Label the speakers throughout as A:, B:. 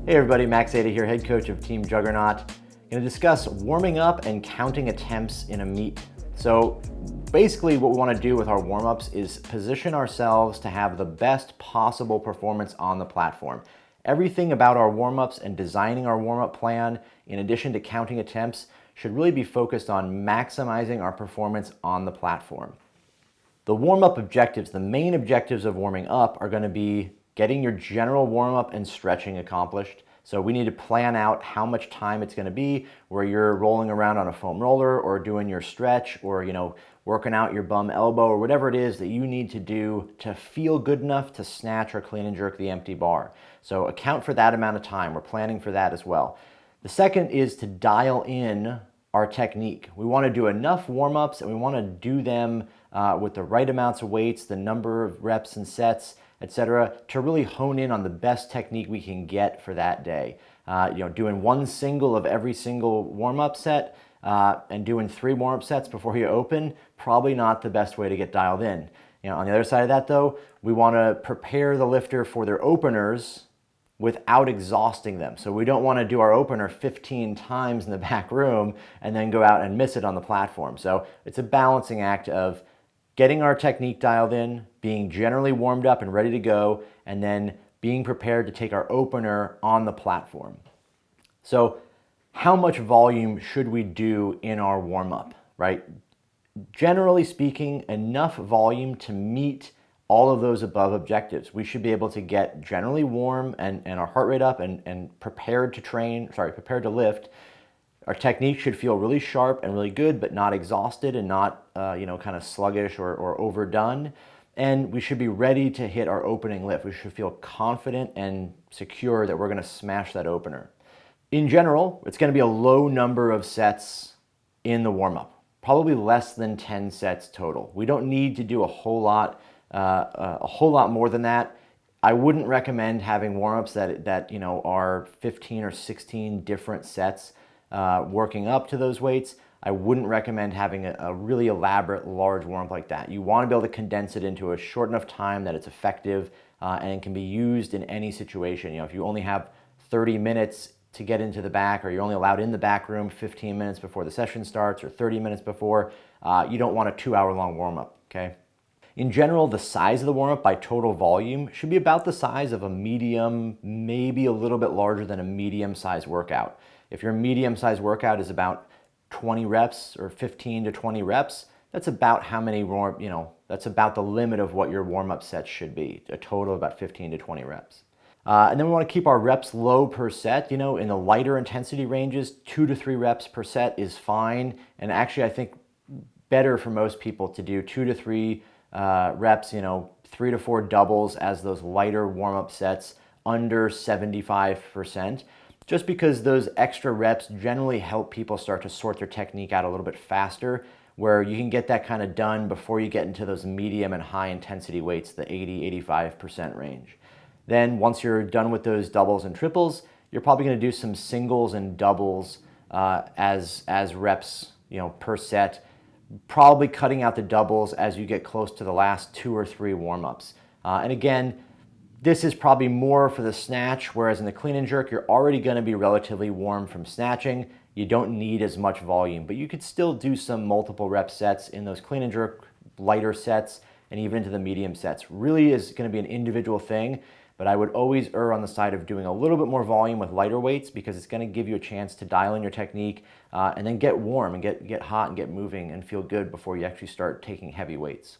A: Hey everybody, Max Aita here, head coach of Team Juggernaut. Going to discuss warming up and counting attempts in a meet. So basically what we want to do with our warm-ups is position ourselves to have the best possible performance on the platform. Everything about our warm-ups and designing our warm-up plan, in addition to counting attempts, should really be focused on maximizing our performance on the platform. The warm-up objectives, the main objectives of warming up, are going to be getting your general warm-up and stretching accomplished. So we need to plan out how much time it's going to be where you're rolling around on a foam roller or doing your stretch or, working out your bum elbow or whatever it is that you need to do to feel good enough to snatch or clean and jerk the empty bar. So account for that amount of time. We're planning for that as well. The second is to dial in our technique. We want to do enough warm-ups and we want to do them with the right amounts of weights, the number of reps and sets, etc., to really hone in on the best technique we can get for that day. Doing one single of every single warm-up set and doing 3 warm-up sets before you open, probably not the best way to get dialed in. On the other side of that though, we want to prepare the lifter for their openers without exhausting them. So we don't want to do our opener 15 times in the back room and then go out and miss it on the platform. So it's a balancing act of getting our technique dialed in, being generally warmed up and ready to go, and then being prepared to take our opener on the platform. So how much volume should we do in our warm-up, right? Generally speaking, enough volume to meet all of those above objectives. We should be able to get generally warm and our heart rate up and prepared to lift. Our technique should feel really sharp and really good, but not exhausted and not kind of sluggish or overdone. And we should be ready to hit our opening lift. We should feel confident and secure that we're going to smash that opener. In general, it's going to be a low number of sets in the warm-up, probably less than 10 sets total. We don't need to do a whole lot more than that. I wouldn't recommend having warm-ups that are 15 or 16 different sets working up to those weights. I wouldn't recommend having a really elaborate large warm-up like that. You want to be able to condense it into a short enough time that it's effective and it can be used in any situation. If you only have 30 minutes to get into the back, or you're only allowed in the back room 15 minutes before the session starts or 30 minutes before, you don't want a 2-hour-long warm-up, okay? In general, the size of the warm-up by total volume should be about the size of a medium, maybe a little bit larger than a medium-sized workout. If your medium-sized workout is about 20 reps or 15 to 20 reps, that's about how many that's about the limit of what your warm-up sets should be, a total of about 15 to 20 reps. And then we want to keep our reps low per set. In the lighter intensity ranges, 2 to 3 reps per set is fine. And actually, I think better for most people to do 2 to 3 reps, 3 to 4 doubles as those lighter warm-up sets under 75%, just because those extra reps generally help people start to sort their technique out a little bit faster, where you can get that kind of done before you get into those medium and high intensity weights, the 80-85% range. Then once you're done with those doubles and triples, you're probably going to do some singles and doubles as reps per set, probably cutting out the doubles as you get close to the last 2 or 3 warm-ups. And again, this is probably more for the snatch, whereas in the clean and jerk, you're already going to be relatively warm from snatching. You don't need as much volume, but you could still do some multiple rep sets in those clean and jerk lighter sets and even into the medium sets. Really is going to be an individual thing, but I would always err on the side of doing a little bit more volume with lighter weights because it's going to give you a chance to dial in your technique and then get warm and get hot and get moving and feel good before you actually start taking heavy weights.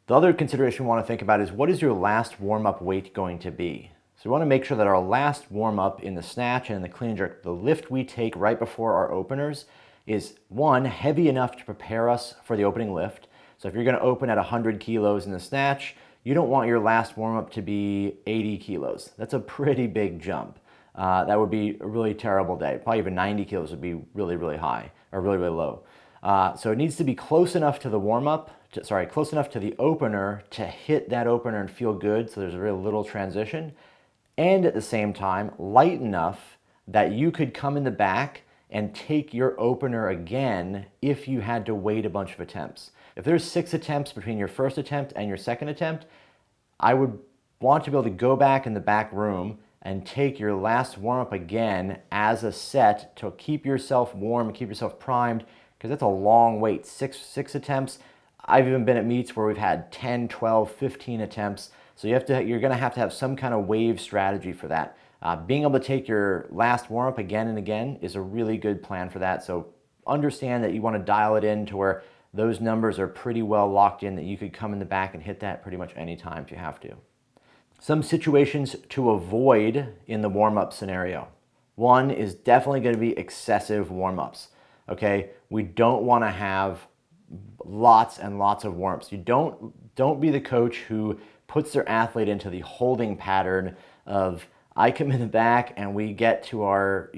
A: The other consideration we want to think about is, what is your last warm-up weight going to be? So we want to make sure that our last warm-up in the snatch and in the clean and jerk, the lift we take right before our openers, is one, heavy enough to prepare us for the opening lift. So if you're going to open at 100 kilos in the snatch, you don't want your last warm-up to be 80 kilos. That's a pretty big jump. That would be a really terrible day. Probably even 90 kilos would be really, really high or really, really low. So it needs to be close enough to the warm-up, close enough to the opener to hit that opener and feel good, so there's a really little transition, and at the same time, light enough that you could come in the back and take your opener again if you had to wait a bunch of attempts. If there's 6 attempts between your first attempt and your second attempt, I would want to be able to go back in the back room and take your last warm-up again as a set to keep yourself warm, keep yourself primed, because that's a long wait. Six attempts. I've even been at meets where we've had 10, 12, 15 attempts. So you're going to have some kind of wave strategy for that. Being able to take your last warm-up again and again is a really good plan for that. So understand that you want to dial it in to where those numbers are pretty well locked in, that you could come in the back and hit that pretty much any time if you have to. Some situations to avoid in the warm-up scenario. One is definitely going to be excessive warm-ups. Okay, we don't want to have lots and lots of warm-ups. You don't be the coach who puts their athlete into the holding pattern of, I come in the back and we get to our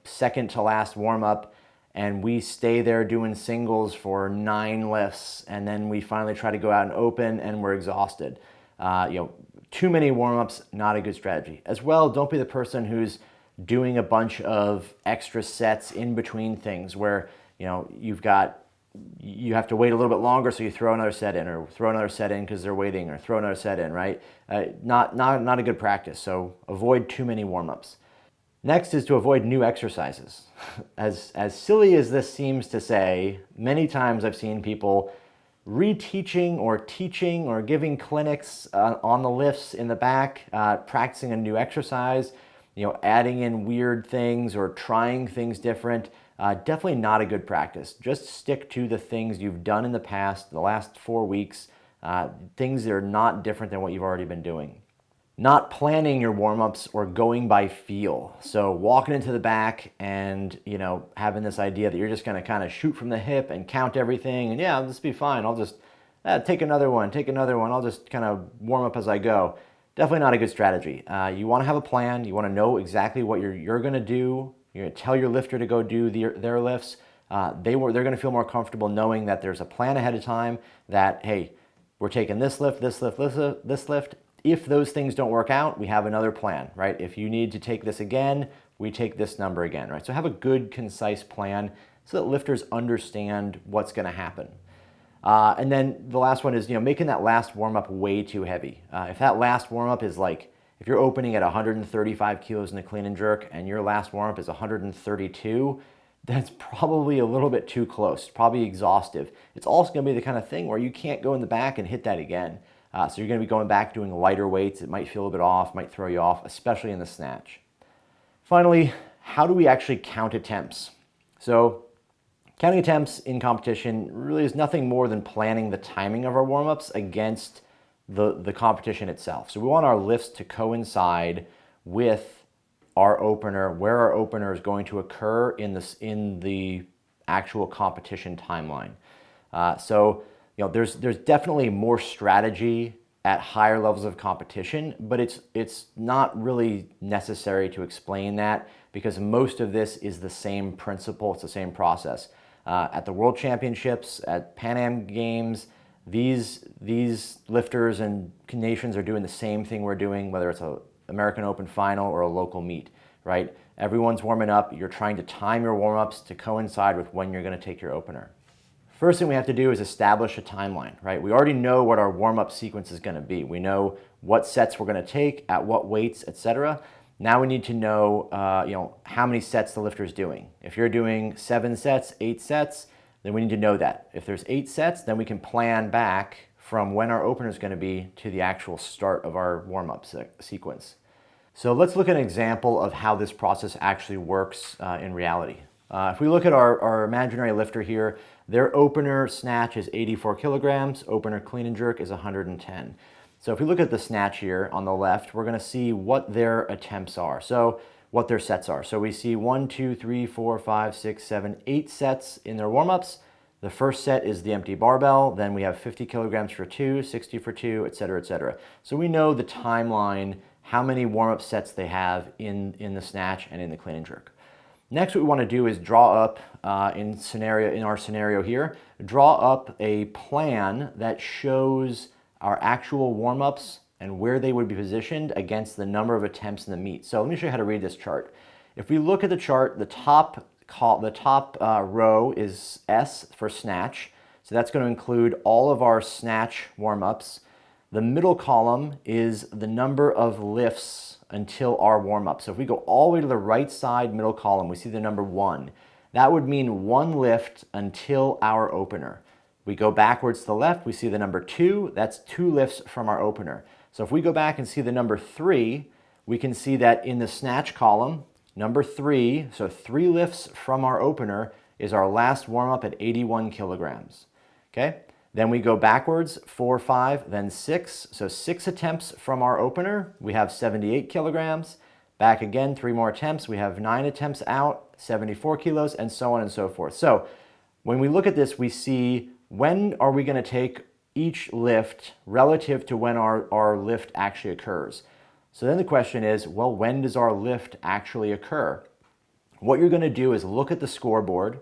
A: second to last warm-up and we stay there doing singles for 9 lifts, and then we finally try to go out and open and we're exhausted. Too many warm-ups, not a good strategy. As well, don't be the person who's doing a bunch of extra sets in between things where you have to wait a little bit longer, so you throw another set in, or throw another set in because they're waiting, or throw another set in, right? Not a good practice, so avoid too many warm-ups. Next is to avoid new exercises. As silly as this seems to say, many times I've seen people reteaching or teaching or giving clinics on the lifts in the back, practicing a new exercise, adding in weird things or trying things different. Definitely not a good practice. Just stick to the things you've done in the past, the last 4 weeks, things that are not different than what you've already been doing. Not planning your warm-ups or going by feel. So walking into the back and having this idea that you're just going to kind of shoot from the hip and count everything, and yeah, this will be fine. I'll just take another one. I'll just kind of warm up as I go. Definitely not a good strategy. You want to have a plan. You want to know exactly what you're going to do. You're going to tell your lifter to go do their lifts. They're going to feel more comfortable knowing that there's a plan ahead of time, that, hey, we're taking this lift, this lift, this lift. If those things don't work out, we have another plan, right? If you need to take this again, we take this number again, right? So have a good, concise plan so that lifters understand what's going to happen. And then the last one is, making that last warm-up way too heavy. If that last warm-up is like, if you're opening at 135 kilos in the clean and jerk and your last warm-up is 132, that's probably a little bit too close, probably exhaustive. It's also going to be the kind of thing where you can't go in the back and hit that again. So you're going to be going back doing lighter weights. It might feel a little bit off, might throw you off, especially in the snatch. Finally, how do we actually count attempts? So counting attempts in competition really is nothing more than planning the timing of our warm-ups against the competition itself. So we want our lifts to coincide with our opener, where our opener is going to occur in the actual competition timeline. There's definitely more strategy at higher levels of competition, but it's not really necessary to explain that, because most of this is the same principle, it's the same process. At the World Championships, at Pan Am Games, these lifters and nations are doing the same thing we're doing, whether it's an American Open final or a local meet, right? Everyone's warming up. You're trying to time your warm-ups to coincide with when you're going to take your opener. First thing we have to do is establish a timeline, right? We already know what our warm-up sequence is going to be. We know what sets we're going to take, at what weights, etc. Now we need to know, how many sets the lifter is doing. If you're doing 7 sets, 8 sets, then we need to know that. If there's 8 sets, then we can plan back from when our opener is going to be to the actual start of our warm-up sequence. So let's look at an example of how this process actually works in reality. If we look at our imaginary lifter here, their opener snatch is 84 kilograms, opener clean and jerk is 110. So if we look at the snatch here on the left, we're going to see what their attempts are. So what their sets are. So we see 1, 2, 3, 4, 5, 6, 7, 8 sets in their warm-ups. The first set is the empty barbell. Then we have 50 kilograms for 2, 60 for 2, etc., etc. So we know the timeline, how many warm-up sets they have in the snatch and in the clean and jerk. Next, what we want to do is draw up, in our scenario here, draw up a plan that shows our actual warm-ups and where they would be positioned against the number of attempts in the meet. So let me show you how to read this chart. If we look at the chart, the top row is S for snatch. So that's going to include all of our snatch warm-ups. The middle column is the number of lifts until our warm-up. So if we go all the way to the right side middle column, we see the number 1. That would mean 1 lift until our opener. We go backwards to the left, we see the number 2. That's 2 lifts from our opener. So if we go back and see the number 3, we can see that in the snatch column, number 3, so 3 lifts from our opener is our last warm-up at 81 kilograms. Okay? Then we go backwards, 4, 5, then 6. So 6 attempts from our opener, we have 78 kilograms. Back again, 3 more attempts, we have 9 attempts out, 74 kilos, and so on and so forth. So when we look at this, we see when are we going to take each lift relative to when our lift actually occurs. So then the question is, well, when does our lift actually occur? What you're going to do is look at the scoreboard,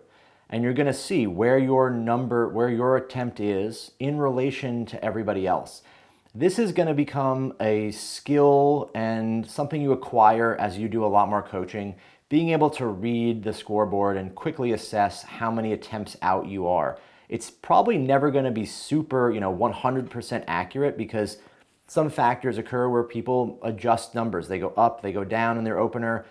A: and you're going to see where your attempt is in relation to everybody else. This is going to become a skill and something you acquire as you do a lot more coaching, being able to read the scoreboard and quickly assess how many attempts out you are. It's probably never going to be super, 100% accurate, because some factors occur where people adjust numbers. They go up, they go down in their opener.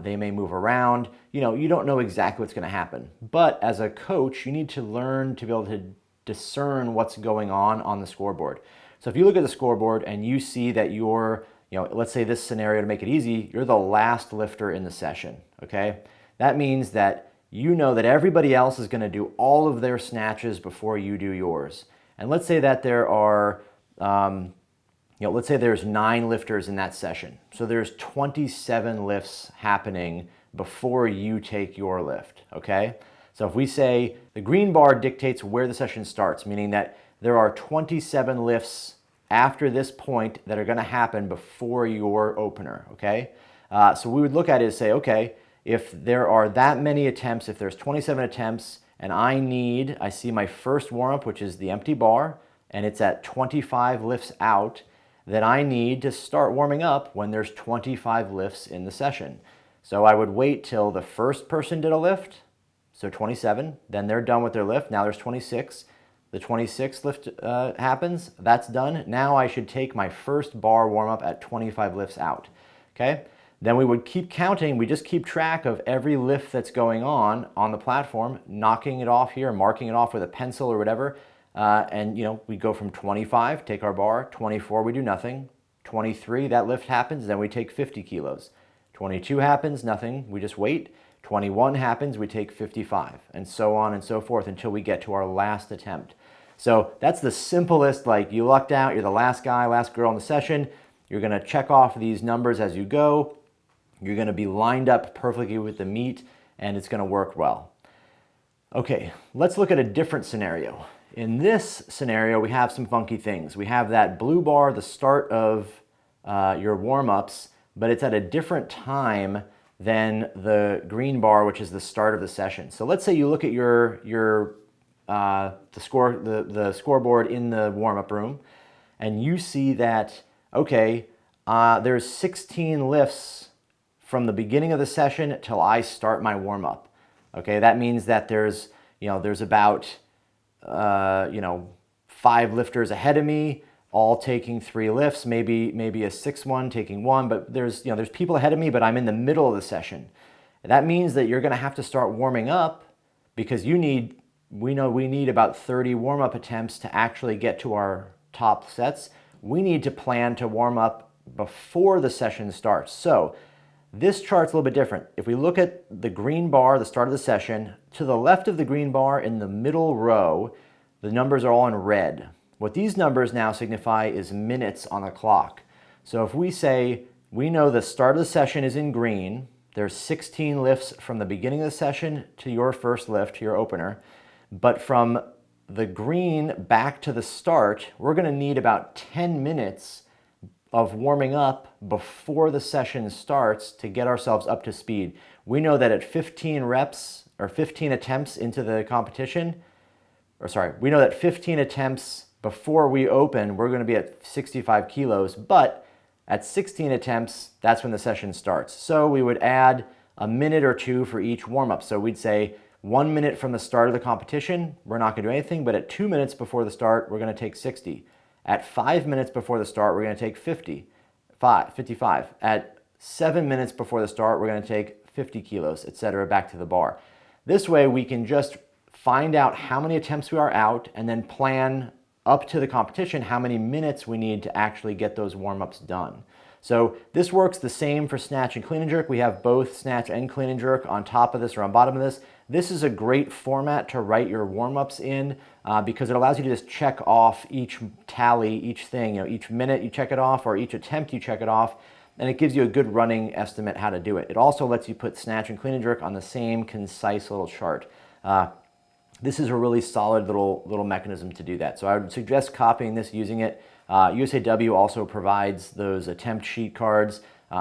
A: They may move around. You don't know exactly what's going to happen. But as a coach, you need to learn to be able to discern what's going on the scoreboard. So if you look at the scoreboard and you see that you're, let's say this scenario to make it easy, you're the last lifter in the session, okay? That means that you know that everybody else is going to do all of their snatches before you do yours. And let's say that there are, let's say there's 9 lifters in that session. So there's 27 lifts happening before you take your lift, okay? So if we say the green bar dictates where the session starts, meaning that there are 27 lifts after this point that are going to happen before your opener, okay? So we would look at it and say, okay, if there are that many attempts, if there's 27 attempts, and I see my first warm-up, which is the empty bar, and it's at 25 lifts out, then I need to start warming up when there's 25 lifts in the session. So I would wait till the first person did a lift, so 27, then they're done with their lift, now there's 26. The 26th lift happens, that's done. Now I should take my first bar warm-up at 25 lifts out, okay? Then we would keep counting, we just keep track of every lift that's going on the platform, knocking it off here, marking it off with a pencil or whatever, and we go from 25, take our bar, 24, we do nothing, 23, that lift happens, then we take 50 kilos. 22 happens, nothing, we just wait. 21 happens, we take 55, and so on and so forth until we get to our last attempt. So that's the simplest, you lucked out, you're the last guy, last girl in the session, you're gonna check off these numbers as you go, you're gonna be lined up perfectly with the meet, and it's gonna work well. Okay, let's look at a different scenario. In this scenario, we have some funky things. We have that blue bar, the start of your warm-ups, but it's at a different time than the green bar, which is the start of the session. So let's say you look at the scoreboard in the warm-up room, and you see that, okay, there's 16 lifts from the beginning of the session till I start my warm-up. Okay, that means that there's about 5 lifters ahead of me, all taking 3 lifts, maybe a 6th one taking 1, but there's people ahead of me, but I'm in the middle of the session. That means that you're going to have to start warming up, because we need about 30 warm-up attempts to actually get to our top sets. We need to plan to warm up before the session starts. So this chart's a little bit different. If we look at the green bar, the start of the session, to the left of the green bar in the middle row, the numbers are all in red. What these numbers now signify is minutes on the clock. So if we say we know the start of the session is in green, there's 16 lifts from the beginning of the session to your first lift, to your opener, but from the green back to the start, we're going to need about 10 minutes of warming up before the session starts to get ourselves up to speed. We know that at 15 reps or 15 attempts into the competition, we know that 15 attempts before we open, we're going to be at 65 kilos, but at 16 attempts, that's when the session starts. So we would add a minute or 2 for each warm-up. So we'd say 1 minute from the start of the competition, we're not going to do anything, but at 2 minutes before the start, we're going to take 60. At 5 minutes before the start, we're going to take 55. At 7 minutes before the start, we're going to take 50 kilos, etc., back to the bar. This way we can just find out how many attempts we are out and then plan up to the competition how many minutes we need to actually get those warm-ups done. So this works the same for snatch and clean and jerk. We have both snatch and clean and jerk on top of this or on bottom of this. This is a great format to write your warm-ups in because it allows you to just check off each tally, each thing, each minute you check it off or each attempt you check it off, and it gives you a good running estimate how to do it. It also lets you put snatch and clean and jerk on the same concise little chart. This is a really solid little mechanism to do that. So I would suggest copying this, using it. USAW also provides those attempt sheet cards.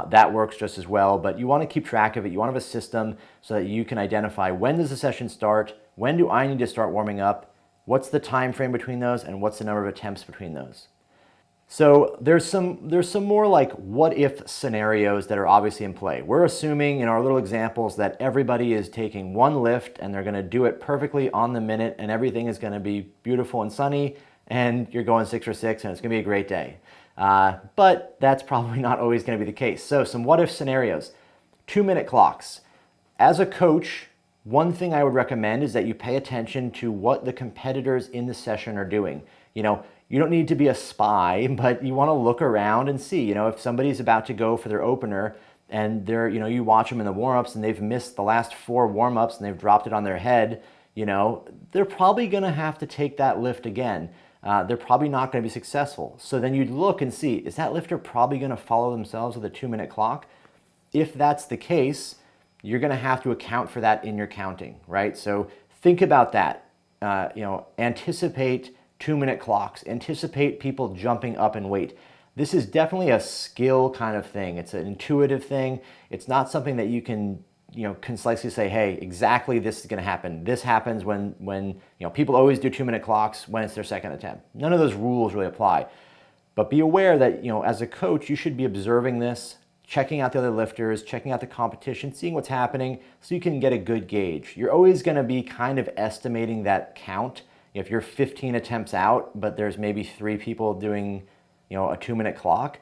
A: That works just as well, but you want to keep track of it. You want to have a system so that you can identify when does the session start, when do I need to start warming up, what's the time frame between those, and what's the number of attempts between those. So there's some more like what if scenarios that are obviously in play. We're assuming in our little examples that everybody is taking one lift and they're going to do it perfectly on the minute and everything is going to be beautiful and sunny and you're going 6 for 6 and it's going to be a great day. But that's probably not always going to be the case. So some what if scenarios. 2-minute clocks. As a coach, one thing I would recommend is that you pay attention to what the competitors in the session are doing. You don't need to be a spy, but you want to look around and see, if somebody's about to go for their opener and they're, you watch them in the warm-ups and they've missed the last 4 warm-ups and they've dropped it on their head, they're probably going to have to take that lift again. They're probably not going to be successful. So then you'd look and see, is that lifter probably going to follow themselves with a 2-minute clock? If that's the case, you're going to have to account for that in your counting, right? So think about that. Anticipate 2-minute clocks. Anticipate people jumping up in weight. This is definitely a skill kind of thing. It's an intuitive thing. It's not something that you can, concisely say, hey, exactly this is going to happen. This happens when people always do 2-minute clocks when it's their second attempt. None of those rules really apply. But be aware that, as a coach, you should be observing this, checking out the other lifters, checking out the competition, seeing what's happening so you can get a good gauge. You're always going to be kind of estimating that count. If you're 15 attempts out, but there's maybe 3 people doing, a 2-minute clock,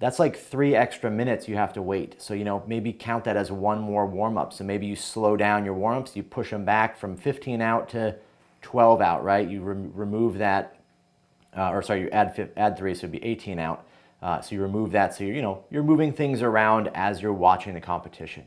A: that's like 3 extra minutes you have to wait. So, maybe count that as 1 more warm-up. So maybe you slow down your warm-ups, you push them back from 15 out to 12 out, right? You remove that, you add 3, so it'd be 18 out. So you remove that, so you're moving things around as you're watching the competition.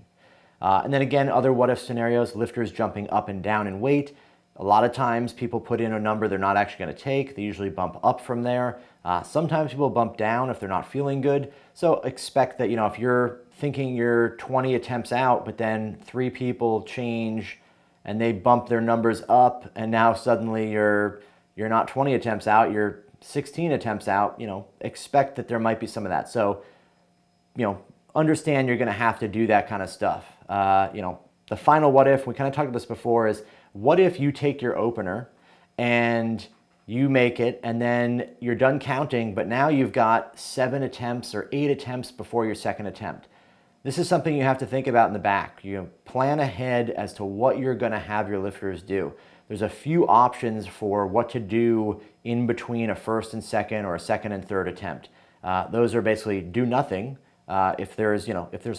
A: And then again, other what-if scenarios, lifters jumping up and down in weight. A lot of times people put in a number they're not actually going to take. They usually bump up from there. Sometimes people bump down if they're not feeling good. So expect that, if you're thinking you're 20 attempts out, but then 3 people change and they bump their numbers up and now suddenly you're not 20 attempts out, you're 16 attempts out, expect that there might be some of that. So, understand you're going to have to do that kind of stuff. The final what if, we kind of talked about this before, is what if you take your opener and you make it and then you're done counting, but now you've got 7 attempts or 8 attempts before your second attempt. This is something you have to think about in the back. Plan ahead as to what you're going to have your lifters do. There's a few options for what to do in between a first and second or a second and third attempt. Those are basically do nothing. If there's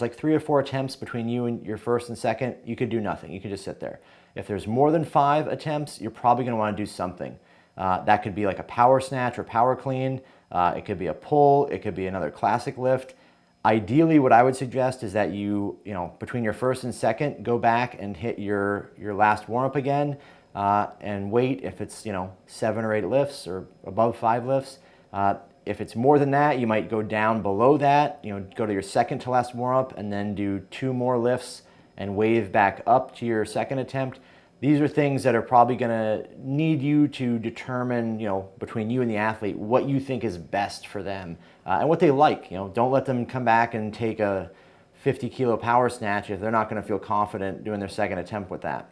A: like 3 or 4 attempts between you and your first and second, you could do nothing. You could just sit there. If there's more than 5 attempts, you're probably going to want to do something. That could be like a power snatch or power clean. It could be a pull. It could be another classic lift. Ideally, what I would suggest is that you between your first and second, go back and hit your last warm-up again and wait if it's 7 or 8 lifts or above 5 lifts. If it's more than that, you might go down below that, go to your second to last warm-up and then do 2 more lifts and wave back up to your second attempt. These are things that are probably going to need you to determine, between you and the athlete, what you think is best for them and what they like. Don't let them come back and take a 50-kilo power snatch if they're not going to feel confident doing their second attempt with that.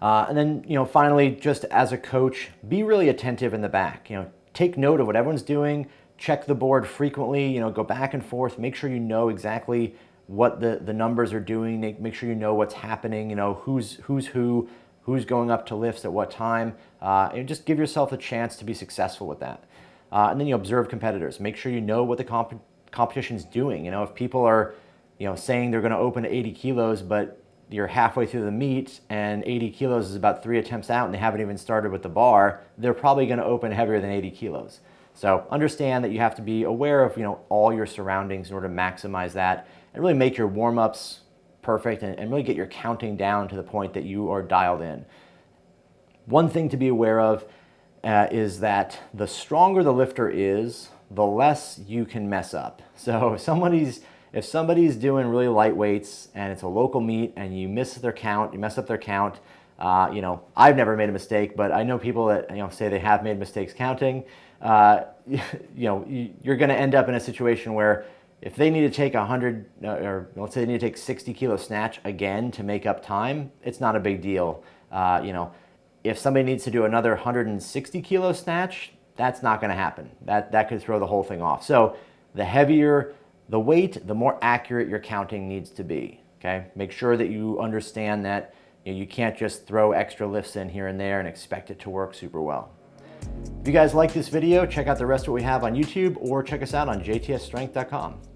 A: And then, finally, just as a coach, be really attentive in the back. Take note of what everyone's doing, check the board frequently, go back and forth, make sure you know exactly what the numbers are doing, make sure you know what's happening, who's going up to lifts at what time, and just give yourself a chance to be successful with that. And then you observe competitors. Make sure you know what the competition's doing. If people are saying they're going to open to 80 kilos, but you're halfway through the meet and 80 kilos is about 3 attempts out and they haven't even started with the bar, they're probably going to open heavier than 80 kilos. So understand that you have to be aware of all your surroundings in order to maximize that and really make your warm-ups perfect and really get your counting down to the point that you are dialed in. One thing to be aware of is that the stronger the lifter is, the less you can mess up. So if somebody's doing really light weights and it's a local meet and you mess up their count, I've never made a mistake, but I know people that say they have made mistakes counting. You're going to end up in a situation where if they need to take 100, or let's say they need to take 60 kilo snatch again to make up time, it's not a big deal. If somebody needs to do another 160 kilo snatch, that's not going to happen. That could throw the whole thing off. So the heavier the weight, the more accurate your counting needs to be. Okay, make sure that you understand that you can't just throw extra lifts in here and there and expect it to work super well. If you guys like this video, check out the rest of what we have on YouTube or check us out on jtsstrength.com.